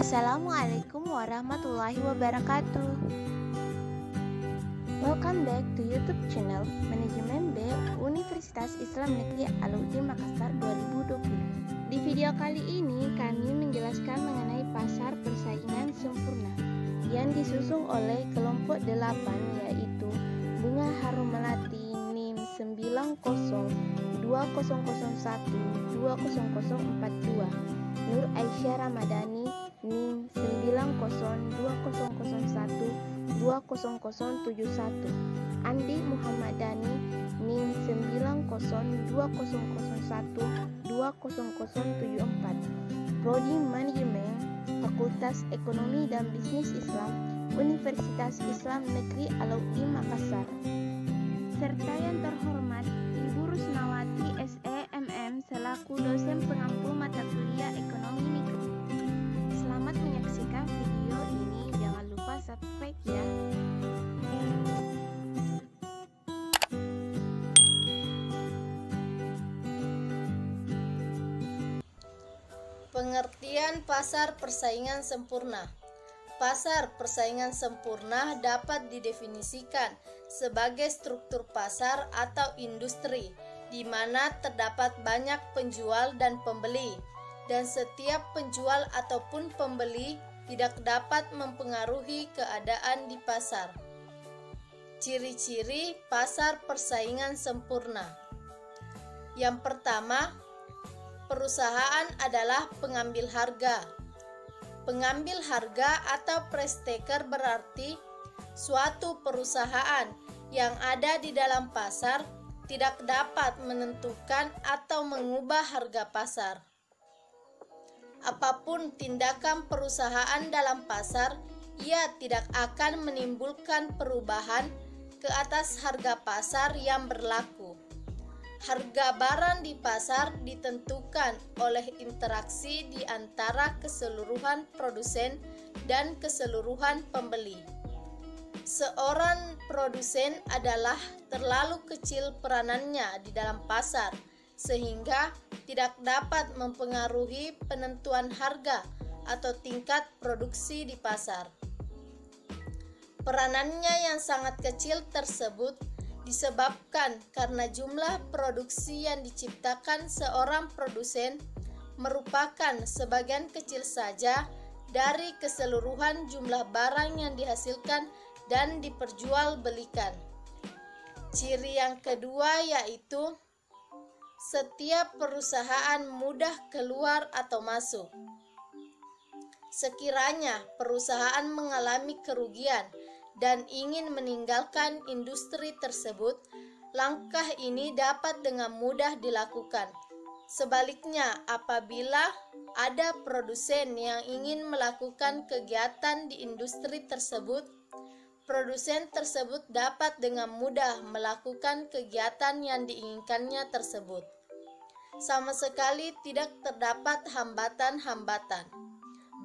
Assalamualaikum warahmatullahi wabarakatuh. Welcome back to YouTube channel Manajemen B Universitas Islam Negeri Alauddin Makassar 2020. Di video kali ini kami menjelaskan mengenai pasar persaingan sempurna yang disusun oleh kelompok 8, yaitu Bunga Harum Melati NIM 9020012042, Nur Aisyah Ramadhani NIM 9020012071, Andi Muhammad Dhani NIM 9020012074, Prodi Manajemen Fakultas Ekonomi dan Bisnis Islam Universitas Islam Negeri Alauddin Makassar, serta yang terhormat Ibu Rusnawati SEMM selaku dosen pengampu mata kuliah Ekonomi Mikro. Selamat menyaksikan video ini, jangan lupa subscribe ya. Pengertian pasar persaingan sempurna. Pasar persaingan sempurna dapat didefinisikan sebagai struktur pasar atau industri di mana terdapat banyak penjual dan pembeli, dan setiap penjual ataupun pembeli tidak dapat mempengaruhi keadaan di pasar. Ciri-ciri pasar persaingan sempurna. Yang pertama, perusahaan adalah pengambil harga. Pengambil harga atau price taker berarti suatu perusahaan yang ada di dalam pasar tidak dapat menentukan atau mengubah harga pasar. Apapun tindakan perusahaan dalam pasar, ia tidak akan menimbulkan perubahan ke atas harga pasar yang berlaku. Harga barang di pasar ditentukan oleh interaksi di antara keseluruhan produsen dan keseluruhan pembeli. Seorang produsen adalah terlalu kecil peranannya di dalam pasar, sehingga tidak dapat mempengaruhi penentuan harga atau tingkat produksi di pasar. Peranannya yang sangat kecil tersebut disebabkan karena jumlah produksi yang diciptakan seorang produsen merupakan sebagian kecil saja dari keseluruhan jumlah barang yang dihasilkan dan diperjualbelikan. Ciri yang kedua yaitu setiap perusahaan mudah keluar atau masuk. Sekiranya perusahaan mengalami kerugian dan ingin meninggalkan industri tersebut, langkah ini dapat dengan mudah dilakukan. Sebaliknya, apabila ada produsen yang ingin melakukan kegiatan di industri tersebut, produsen tersebut dapat dengan mudah melakukan kegiatan yang diinginkannya tersebut. Sama sekali tidak terdapat hambatan-hambatan,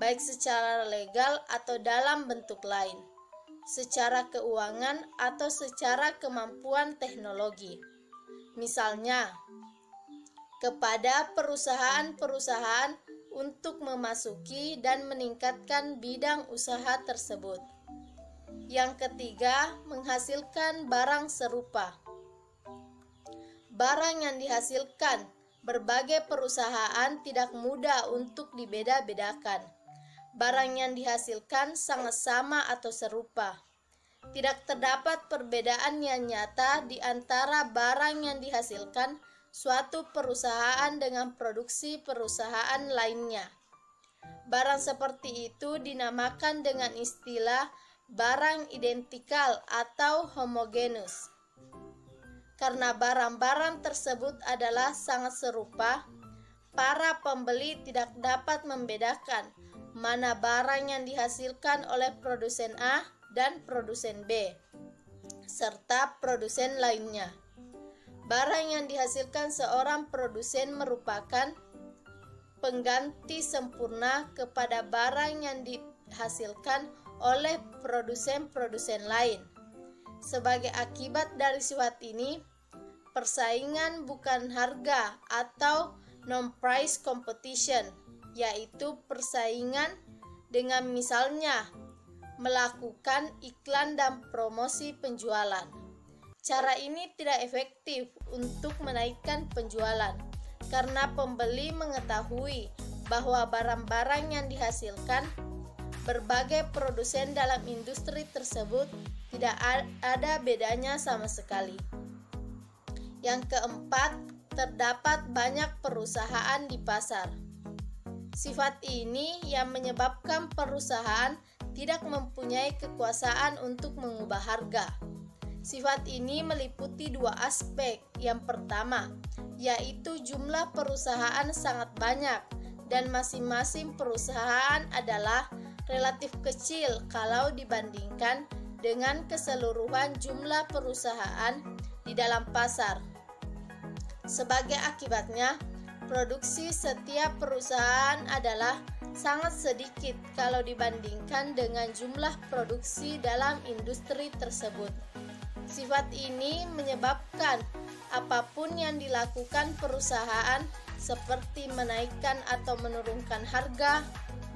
baik secara legal atau dalam bentuk lain, secara keuangan atau secara kemampuan teknologi. Misalnya, kepada perusahaan-perusahaan untuk memasuki dan meningkatkan bidang usaha tersebut. Yang ketiga, menghasilkan barang serupa. Barang yang dihasilkan berbagai perusahaan tidak mudah untuk dibeda-bedakan. Barang yang dihasilkan sangat sama atau serupa. Tidak terdapat perbedaan yang nyata di antara barang yang dihasilkan suatu perusahaan dengan produksi perusahaan lainnya. Barang seperti itu dinamakan dengan istilah barang identikal atau homogenus. Karena barang-barang tersebut adalah sangat serupa, para pembeli tidak dapat membedakan mana barang yang dihasilkan oleh produsen A dan produsen B, serta produsen lainnya. Barang yang dihasilkan seorang produsen merupakan pengganti sempurna kepada barang yang dihasilkan oleh produsen-produsen lain. Sebagai akibat dari sifat ini, persaingan bukan harga atau non-price competition, yaitu persaingan dengan misalnya melakukan iklan dan promosi penjualan. Cara ini tidak efektif untuk menaikkan penjualan karena pembeli mengetahui bahwa barang-barang yang dihasilkan berbagai produsen dalam industri tersebut tidak ada bedanya sama sekali. Yang keempat, terdapat banyak perusahaan di pasar. Sifat ini yang menyebabkan perusahaan tidak mempunyai kekuasaan untuk mengubah harga. Sifat ini meliputi dua aspek. Yang pertama, yaitu jumlah perusahaan sangat banyak dan masing-masing perusahaan adalah relatif kecil kalau dibandingkan dengan keseluruhan jumlah perusahaan di dalam pasar. Sebagai akibatnya, produksi setiap perusahaan adalah sangat sedikit kalau dibandingkan dengan jumlah produksi dalam industri tersebut. Sifat ini menyebabkan apapun yang dilakukan perusahaan seperti menaikkan atau menurunkan harga,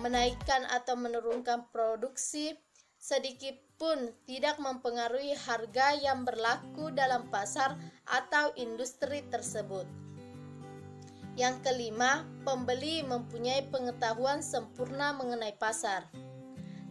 menaikkan atau menurunkan produksi, sedikit pun tidak mempengaruhi harga yang berlaku dalam pasar atau industri tersebut. Yang kelima, pembeli mempunyai pengetahuan sempurna mengenai pasar.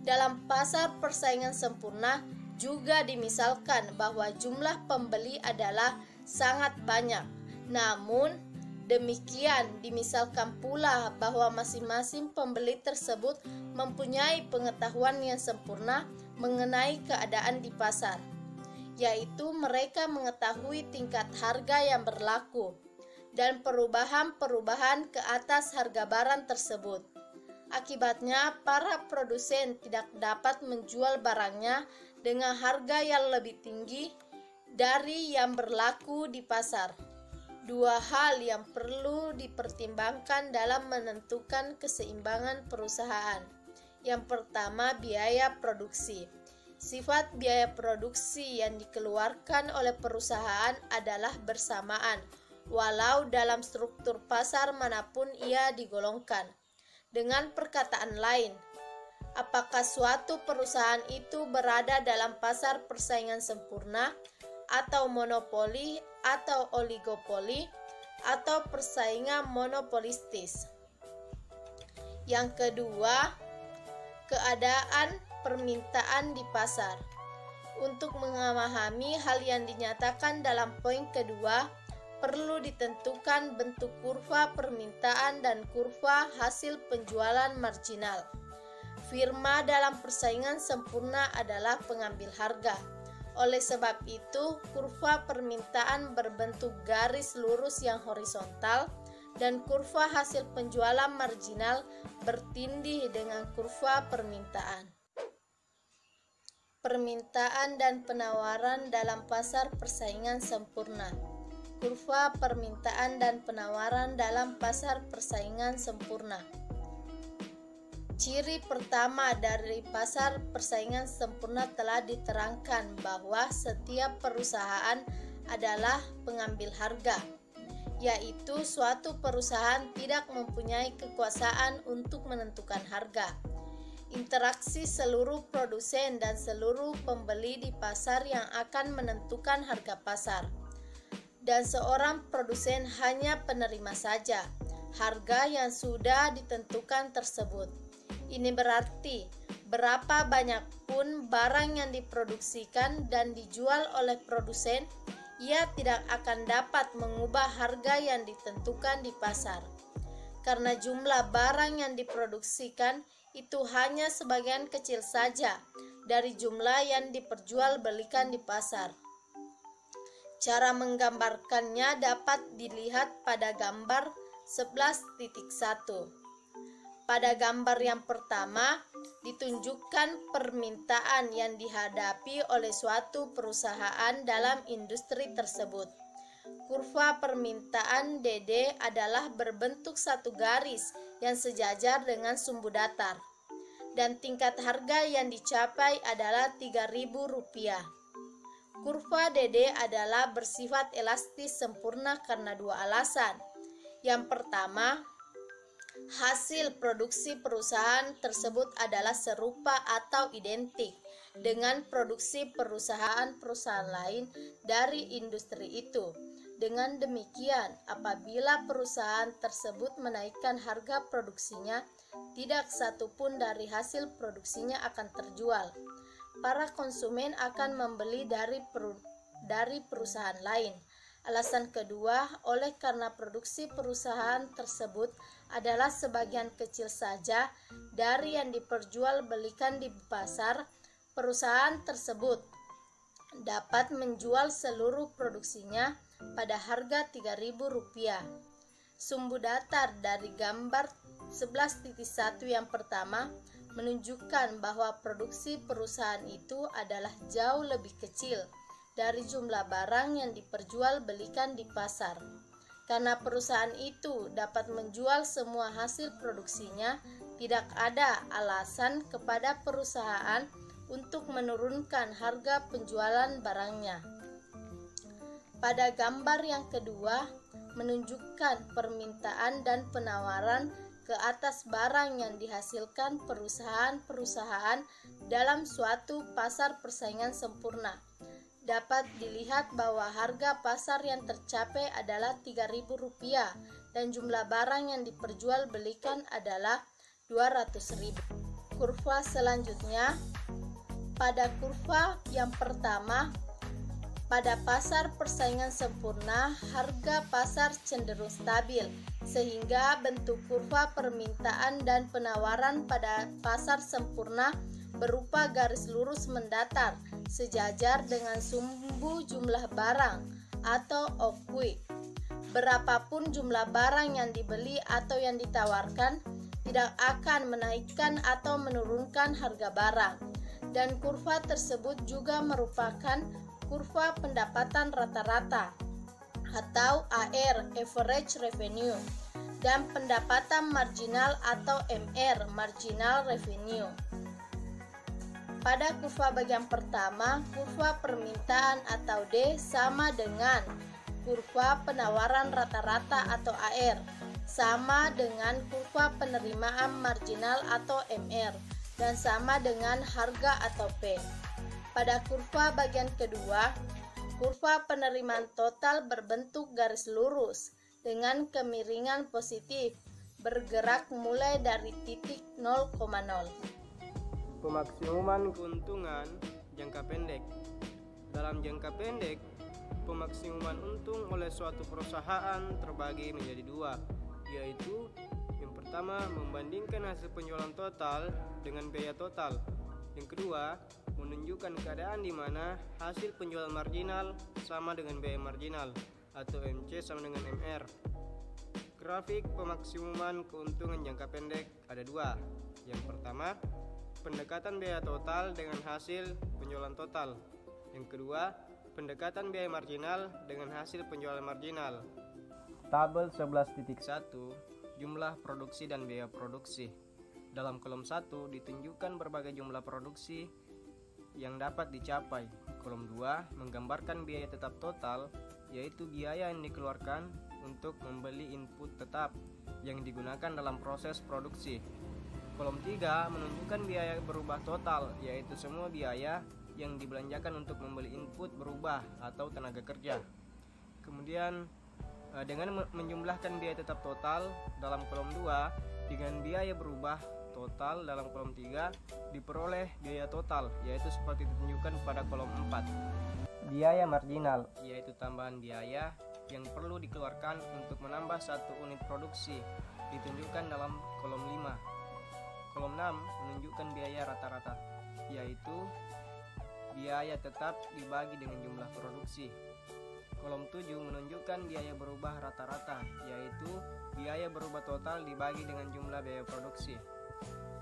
Dalam pasar persaingan sempurna juga dimisalkan bahwa jumlah pembeli adalah sangat banyak. Namun, demikian dimisalkan pula bahwa masing-masing pembeli tersebut mempunyai pengetahuan yang sempurna mengenai keadaan di pasar, yaitu mereka mengetahui tingkat harga yang berlaku dan perubahan-perubahan ke atas harga barang tersebut. Akibatnya, para produsen tidak dapat menjual barangnya dengan harga yang lebih tinggi dari yang berlaku di pasar. Dua hal yang perlu dipertimbangkan dalam menentukan keseimbangan perusahaan. Yang pertama, biaya produksi. Sifat biaya produksi yang dikeluarkan oleh perusahaan adalah bersamaan, walau dalam struktur pasar manapun ia digolongkan. Dengan perkataan lain, apakah suatu perusahaan itu berada dalam pasar persaingan sempurna, atau monopoli, atau oligopoli, atau persaingan monopolistis. Yang kedua, keadaan permintaan di pasar. Untuk memahami hal yang dinyatakan dalam poin kedua, perlu ditentukan bentuk kurva permintaan dan kurva hasil penjualan marginal. Firma dalam persaingan sempurna adalah pengambil harga. Oleh sebab itu, kurva permintaan berbentuk garis lurus yang horizontal dan kurva hasil penjualan marginal bertindih dengan kurva permintaan. Permintaan dan penawaran dalam pasar persaingan sempurna. Kurva permintaan dan penawaran dalam pasar persaingan sempurna. Ciri pertama dari pasar persaingan sempurna telah diterangkan bahwa setiap perusahaan adalah pengambil harga, yaitu suatu perusahaan tidak mempunyai kekuasaan untuk menentukan harga. Interaksi seluruh produsen dan seluruh pembeli di pasar yang akan menentukan harga pasar. Dan seorang produsen hanya penerima saja harga yang sudah ditentukan tersebut. Ini berarti berapa banyak pun barang yang diproduksikan dan dijual oleh produsen, ia tidak akan dapat mengubah harga yang ditentukan di pasar. Karena jumlah barang yang diproduksikan itu hanya sebagian kecil saja dari jumlah yang diperjualbelikan di pasar. Cara menggambarkannya dapat dilihat pada gambar 11.1. Pada gambar yang pertama, ditunjukkan permintaan yang dihadapi oleh suatu perusahaan dalam industri tersebut. Kurva permintaan DD adalah berbentuk satu garis yang sejajar dengan sumbu datar, dan tingkat harga yang dicapai adalah Rp3.000. Kurva DD adalah bersifat elastis sempurna karena dua alasan. Yang pertama, hasil produksi perusahaan tersebut adalah serupa atau identik dengan produksi perusahaan-perusahaan lain dari industri itu. Dengan demikian, apabila perusahaan tersebut menaikkan harga produksinya, tidak satu pun dari hasil produksinya akan terjual. Para konsumen akan membeli dari perusahaan lain. Alasan kedua, oleh karena produksi perusahaan tersebut adalah sebagian kecil saja dari yang diperjualbelikan di pasar, perusahaan tersebut dapat menjual seluruh produksinya pada harga Rp3.000. Sumbu datar dari gambar 11.1 yang pertama menunjukkan bahwa produksi perusahaan itu adalah jauh lebih kecil dari jumlah barang yang diperjualbelikan di pasar. Karena perusahaan itu dapat menjual semua hasil produksinya, tidak ada alasan kepada perusahaan untuk menurunkan harga penjualan barangnya. Pada gambar yang kedua, menunjukkan permintaan dan penawaran ke atas barang yang dihasilkan perusahaan-perusahaan dalam suatu pasar persaingan sempurna. Dapat dilihat bahwa harga pasar yang tercapai adalah Rp3.000 dan jumlah barang yang diperjualbelikan adalah Rp200.000. Kurva selanjutnya, pada kurva yang pertama, pada pasar persaingan sempurna, harga pasar cenderung stabil, sehingga bentuk kurva permintaan dan penawaran pada pasar sempurna berupa garis lurus mendatar, sejajar dengan sumbu jumlah barang atau OQI. Berapapun jumlah barang yang dibeli atau yang ditawarkan, tidak akan menaikkan atau menurunkan harga barang. Dan kurva tersebut juga merupakan kurva pendapatan rata-rata atau AR, Average Revenue, dan pendapatan marginal atau MR, Marginal Revenue. Pada kurva bagian pertama, kurva permintaan atau D sama dengan kurva penawaran rata-rata atau AR, sama dengan kurva penerimaan marginal atau MR, dan sama dengan harga atau P. Pada kurva bagian kedua, kurva penerimaan total berbentuk garis lurus dengan kemiringan positif, bergerak mulai dari titik 0,0. Pemaksimuman keuntungan jangka pendek. Dalam jangka pendek, pemaksimuman untung oleh suatu perusahaan terbagi menjadi dua, yaitu yang pertama membandingkan hasil penjualan total dengan biaya total. Yang kedua, menunjukkan keadaan di mana hasil penjualan marginal sama dengan biaya marginal atau MC sama dengan MR. Grafik pemaksimuman keuntungan jangka pendek ada dua. Yang pertama, pendekatan biaya total dengan hasil penjualan total. Yang kedua, pendekatan biaya marginal dengan hasil penjualan marginal. Tabel 11.1, jumlah produksi dan biaya produksi. Dalam kolom 1 ditunjukkan berbagai jumlah produksi yang dapat dicapai. Kolom 2 menggambarkan biaya tetap total, yaitu biaya yang dikeluarkan untuk membeli input tetap yang digunakan dalam proses produksi. Kolom 3 menunjukkan biaya berubah total, yaitu semua biaya yang dibelanjakan untuk membeli input berubah atau tenaga kerja. Kemudian dengan menjumlahkan biaya tetap total dalam kolom 2 dengan biaya berubah total dalam kolom 3 diperoleh biaya total, yaitu seperti ditunjukkan pada kolom 4. Biaya marginal, yaitu tambahan biaya yang perlu dikeluarkan untuk menambah satu unit produksi, ditunjukkan dalam kolom 5. Kolom 6 menunjukkan biaya rata-rata, yaitu biaya tetap dibagi dengan jumlah produksi. Kolom 7 menunjukkan biaya berubah rata-rata, yaitu biaya berubah total dibagi dengan jumlah biaya produksi.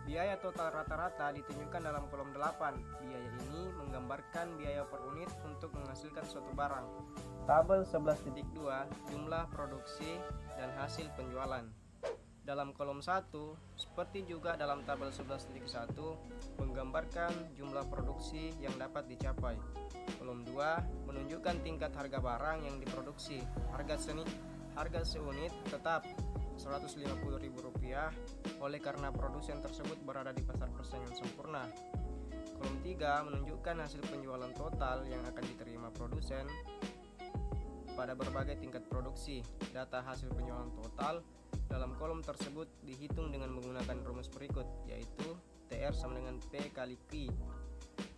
Biaya total rata-rata ditunjukkan dalam kolom 8. Biaya ini menggambarkan biaya per unit untuk menghasilkan suatu barang. Tabel 11.2, jumlah produksi dan hasil penjualan. Dalam kolom 1, seperti juga dalam tabel 11.1, menggambarkan jumlah produksi yang dapat dicapai. Kolom 2 menunjukkan tingkat harga barang yang diproduksi, harga seunit tetap Rp150.000 oleh karena produsen tersebut berada di pasar persaingan sempurna. Kolom 3 menunjukkan hasil penjualan total yang akan diterima produsen pada berbagai tingkat produksi. Data hasil penjualan total dalam kolom tersebut dihitung dengan menggunakan rumus berikut, yaitu TR sama dengan P kali Q,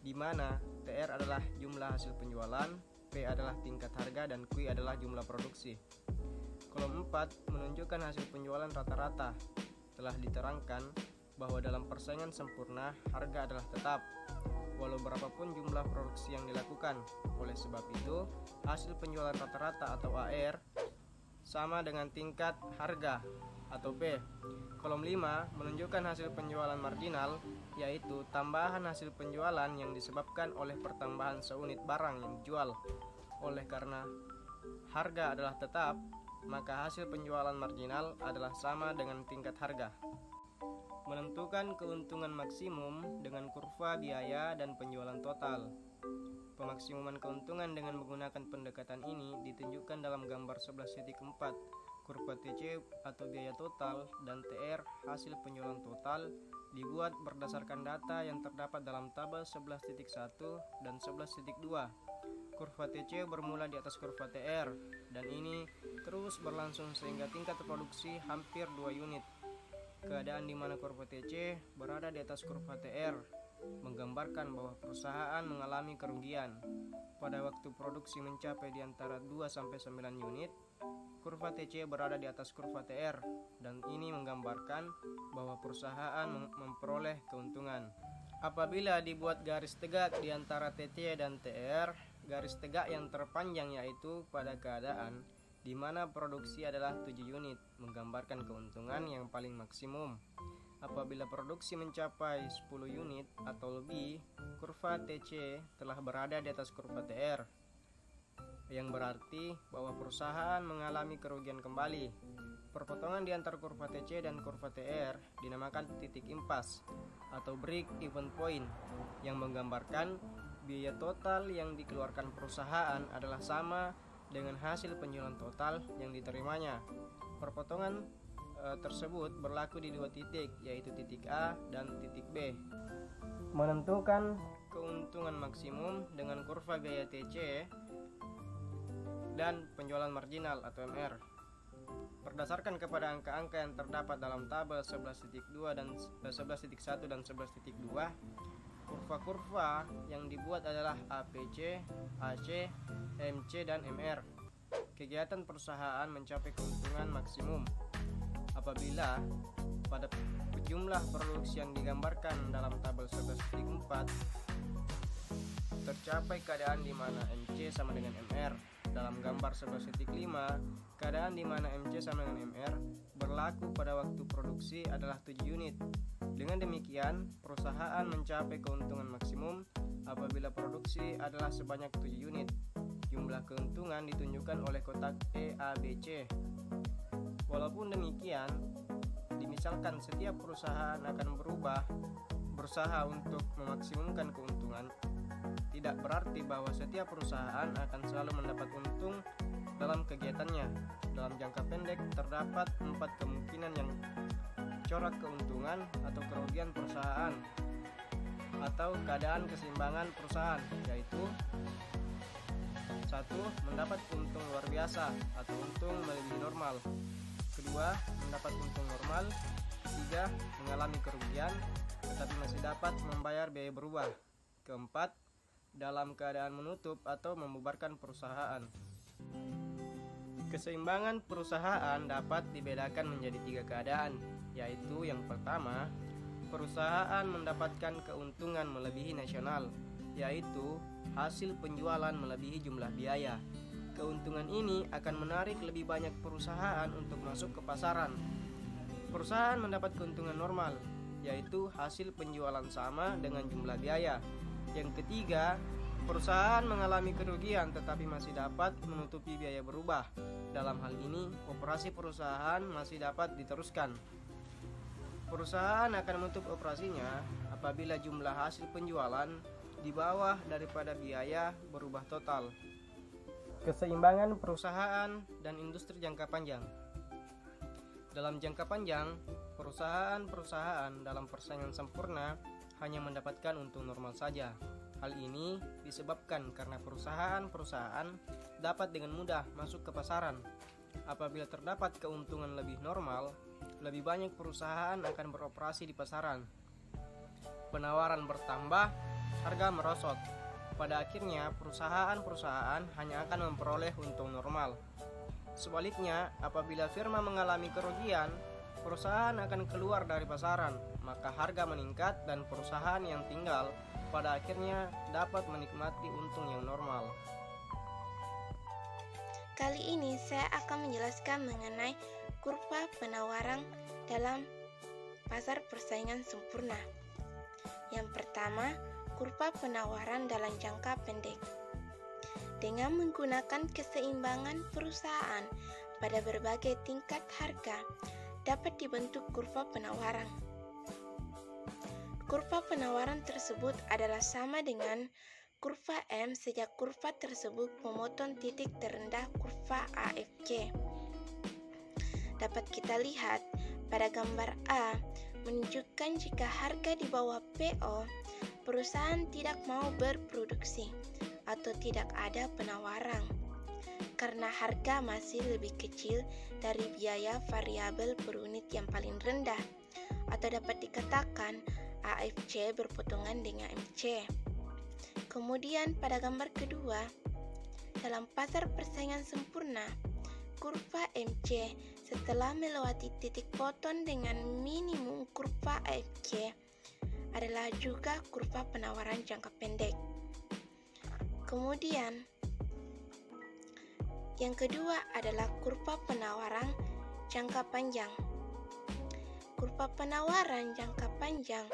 di mana TR adalah jumlah hasil penjualan, P adalah tingkat harga, dan Q adalah jumlah produksi. Kolom 4 menunjukkan hasil penjualan rata-rata. Telah diterangkan bahwa dalam persaingan sempurna, harga adalah tetap, walau berapapun jumlah produksi yang dilakukan. Oleh sebab itu, hasil penjualan rata-rata atau AR sama dengan tingkat harga atau P. Kolom 5 menunjukkan hasil penjualan marginal, yaitu tambahan hasil penjualan yang disebabkan oleh pertambahan seunit barang yang dijual. Oleh karena harga adalah tetap, maka hasil penjualan marginal adalah sama dengan tingkat harga. Menentukan keuntungan maksimum dengan kurva biaya dan penjualan total. Pemaksimuman keuntungan dengan menggunakan pendekatan ini ditunjukkan dalam gambar 11.4. Kurva TC atau biaya total dan TR hasil penjualan total dibuat berdasarkan data yang terdapat dalam tabel 11.1 dan 11.2. Kurva TC bermula di atas kurva TR dan ini terus berlangsung sehingga tingkat produksi hampir 2 unit. Keadaan di mana kurva TC berada di atas kurva TR menggambarkan bahwa perusahaan mengalami kerugian. Pada waktu produksi mencapai di antara 2-9 unit, kurva TC berada di atas kurva TR dan ini menggambarkan bahwa perusahaan memperoleh keuntungan. Apabila dibuat garis tegak di antara TC dan TR, garis tegak yang terpanjang yaitu pada keadaan di mana produksi adalah 7 unit, menggambarkan keuntungan yang paling maksimum. Apabila produksi mencapai 10 unit atau lebih, kurva TC telah berada di atas kurva TR, yang berarti bahwa perusahaan mengalami kerugian kembali. Perpotongan di antara kurva TC dan kurva TR dinamakan titik impas atau break even point, yang menggambarkan biaya total yang dikeluarkan perusahaan adalah sama dengan hasil penjualan total yang diterimanya. Perpotongan tersebut berlaku di 2 titik, yaitu titik A dan titik B. Menentukan keuntungan maksimum dengan kurva biaya TC dan penjualan marginal atau MR. Berdasarkan kepada angka-angka yang terdapat dalam tabel 11.2 dan 11.1 dan 11.2, kurva-kurva yang dibuat adalah APC, AC, MC, dan MR. Kegiatan perusahaan mencapai keuntungan maksimum apabila pada jumlah produksi yang digambarkan dalam tabel 11.4 tercapai keadaan di mana MC sama dengan MR. Dalam gambar 11.5, keadaan di mana MC sama dengan MR berlaku pada waktu produksi adalah 7 unit. Dengan demikian, perusahaan mencapai keuntungan maksimum apabila produksi adalah sebanyak 7 unit. Jumlah keuntungan ditunjukkan oleh kotak EABC. Walaupun demikian, dimisalkan setiap perusahaan akan berusaha untuk memaksimumkan keuntungan, tidak berarti bahwa setiap perusahaan akan selalu mendapat untung dalam kegiatannya. Dalam jangka pendek, terdapat 4 kemungkinan yang corak keuntungan atau kerugian perusahaan atau keadaan keseimbangan perusahaan, yaitu 1. Mendapat untung luar biasa atau untung melebihi normal. 2. Mendapat untung normal. 3. Mengalami kerugian tetapi masih dapat membayar biaya berubah. 4. Dalam keadaan menutup atau membubarkan perusahaan. Keseimbangan perusahaan dapat dibedakan menjadi 3 keadaan, yaitu yang pertama, perusahaan mendapatkan keuntungan melebihi nasional, yaitu hasil penjualan melebihi jumlah biaya. Keuntungan ini akan menarik lebih banyak perusahaan untuk masuk ke pasaran. Perusahaan mendapat keuntungan normal, yaitu hasil penjualan sama dengan jumlah biaya. Yang ketiga, perusahaan mengalami kerugian tetapi masih dapat menutupi biaya berubah. Dalam hal ini, operasi perusahaan masih dapat diteruskan. Perusahaan akan menutup operasinya apabila jumlah hasil penjualan di bawah daripada biaya berubah total. Keseimbangan perusahaan dan industri jangka panjang. Dalam jangka panjang, perusahaan-perusahaan dalam persaingan sempurna hanya mendapatkan untung normal saja. Hal ini disebabkan karena perusahaan-perusahaan dapat dengan mudah masuk ke pasaran. Apabila terdapat keuntungan lebih normal, lebih banyak perusahaan akan beroperasi di pasaran. Penawaran bertambah, harga merosot. Pada akhirnya, perusahaan-perusahaan hanya akan memperoleh untung normal. Sebaliknya, apabila firma mengalami kerugian, perusahaan akan keluar dari pasaran, maka harga meningkat dan perusahaan yang tinggal pada akhirnya dapat menikmati untung yang normal. Kali ini saya akan menjelaskan mengenai kurva penawaran dalam pasar persaingan sempurna. Yang pertama, kurva penawaran dalam jangka pendek. Dengan menggunakan keseimbangan perusahaan pada berbagai tingkat harga, dapat dibentuk kurva penawaran. Kurva penawaran tersebut adalah sama dengan kurva M sejak kurva tersebut memotong titik terendah kurva AFC. Dapat kita lihat pada gambar A menunjukkan jika harga di bawah PO, perusahaan tidak mau berproduksi atau tidak ada penawaran karena harga masih lebih kecil dari biaya variabel per unit yang paling rendah, atau dapat dikatakan AFC berpotongan dengan MC. Kemudian pada gambar kedua, dalam pasar persaingan sempurna, kurva MC setelah melewati titik potong dengan minimum kurva AFC adalah juga kurva penawaran jangka pendek. Kemudian, yang kedua adalah kurva penawaran jangka panjang. Kurva penawaran jangka panjang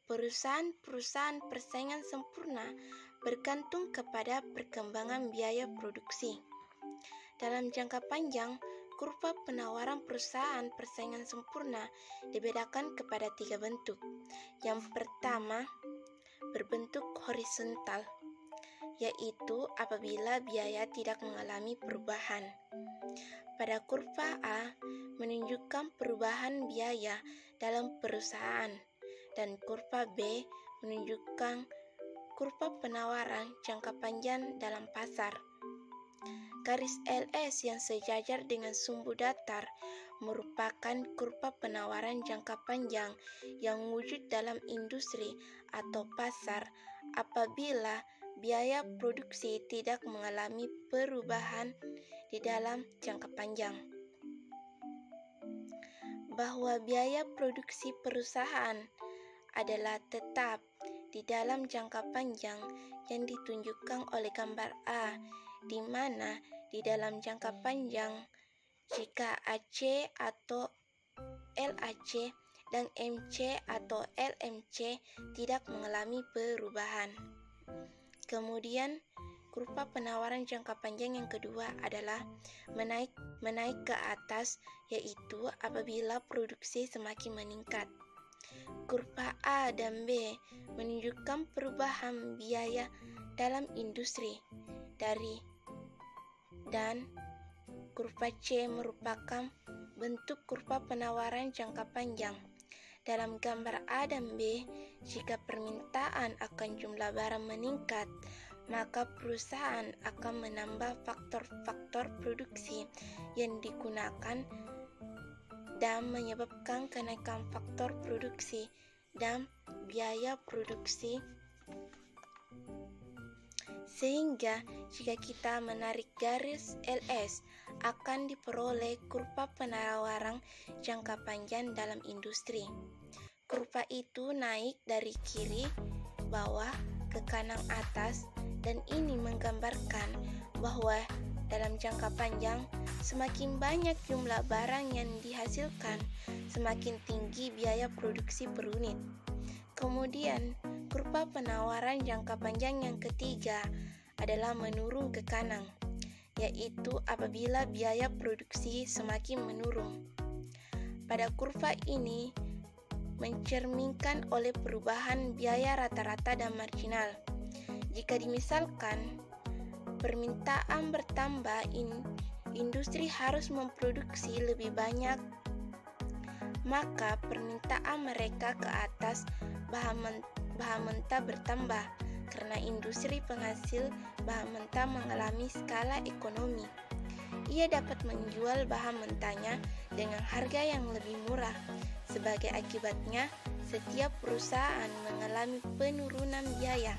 perusahaan-perusahaan persaingan sempurna bergantung kepada perkembangan biaya produksi. Dalam jangka panjang, kurva penawaran perusahaan persaingan sempurna dibedakan kepada 3 bentuk. Yang pertama, berbentuk horizontal, yaitu apabila biaya tidak mengalami perubahan. Pada kurva A menunjukkan perubahan biaya dalam perusahaan, dan kurva B menunjukkan kurva penawaran jangka panjang dalam pasar. Garis LS yang sejajar dengan sumbu datar merupakan kurva penawaran jangka panjang yang wujud dalam industri atau pasar apabila biaya produksi tidak mengalami perubahan di dalam jangka panjang. Bahwa biaya produksi perusahaan adalah tetap di dalam jangka panjang yang ditunjukkan oleh gambar A, di mana di dalam jangka panjang jika AC atau LAC dan MC atau LMC tidak mengalami perubahan. Kemudian, kurva penawaran jangka panjang yang kedua adalah menaik ke atas, yaitu apabila produksi semakin meningkat. Kurva A dan B menunjukkan perubahan biaya dalam industri dan kurva C merupakan bentuk kurva penawaran jangka panjang. Dalam gambar A dan B, jika permintaan akan jumlah barang meningkat, maka perusahaan akan menambah faktor-faktor produksi yang digunakan dan menyebabkan kenaikan faktor produksi dan biaya produksi. Sehingga jika kita menarik garis LS, akan diperoleh kurva penawaran jangka panjang dalam industri. Kurva itu naik dari kiri bawah ke kanan atas, dan ini menggambarkan bahwa dalam jangka panjang semakin banyak jumlah barang yang dihasilkan, semakin tinggi biaya produksi per unit. Kemudian, kurva penawaran jangka panjang yang ketiga adalah menurun ke kanan, yaitu apabila biaya produksi semakin menurun. Pada kurva ini mencerminkan oleh perubahan biaya rata-rata dan marginal. Jika dimisalkan permintaan bertambah, industri harus memproduksi lebih banyak maka permintaan mereka ke atas bahan mentah bertambah karena industri penghasil bahan mentah mengalami skala ekonomi. Ia dapat menjual bahan mentahnya dengan harga yang lebih murah. Sebagai akibatnya, setiap perusahaan mengalami penurunan biaya.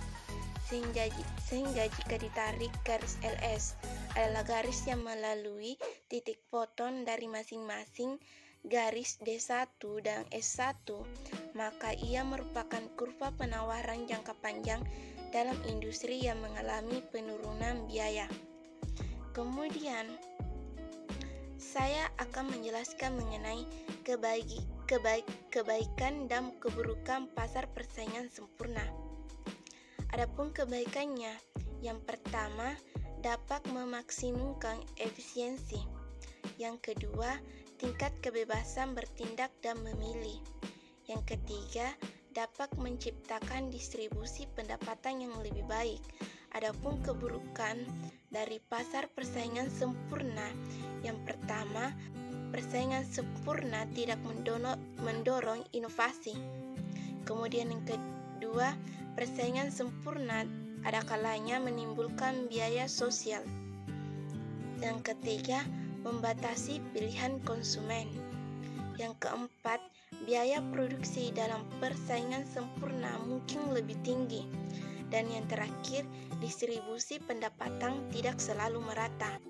Sehingga jika ditarik garis LS adalah garis yang melalui titik potong dari masing-masing garis D1 dan S1, maka ia merupakan kurva penawaran jangka panjang dalam industri yang mengalami penurunan biaya. Kemudian, saya akan menjelaskan mengenai kebaikan dan keburukan pasar persaingan sempurna. Adapun kebaikannya, yang pertama, dapat memaksimumkan efisiensi. Yang kedua, tingkat kebebasan bertindak dan memilih. Yang ketiga, dapat menciptakan distribusi pendapatan yang lebih baik. Adapun keburukan dari pasar persaingan sempurna, yang pertama, persaingan sempurna tidak mendorong inovasi. Kemudian yang kedua, persaingan sempurna ada kalanya menimbulkan biaya sosial. Yang ketiga, membatasi pilihan konsumen. Yang keempat, biaya produksi dalam persaingan sempurna mungkin lebih tinggi. Dan yang terakhir, distribusi pendapatan tidak selalu merata.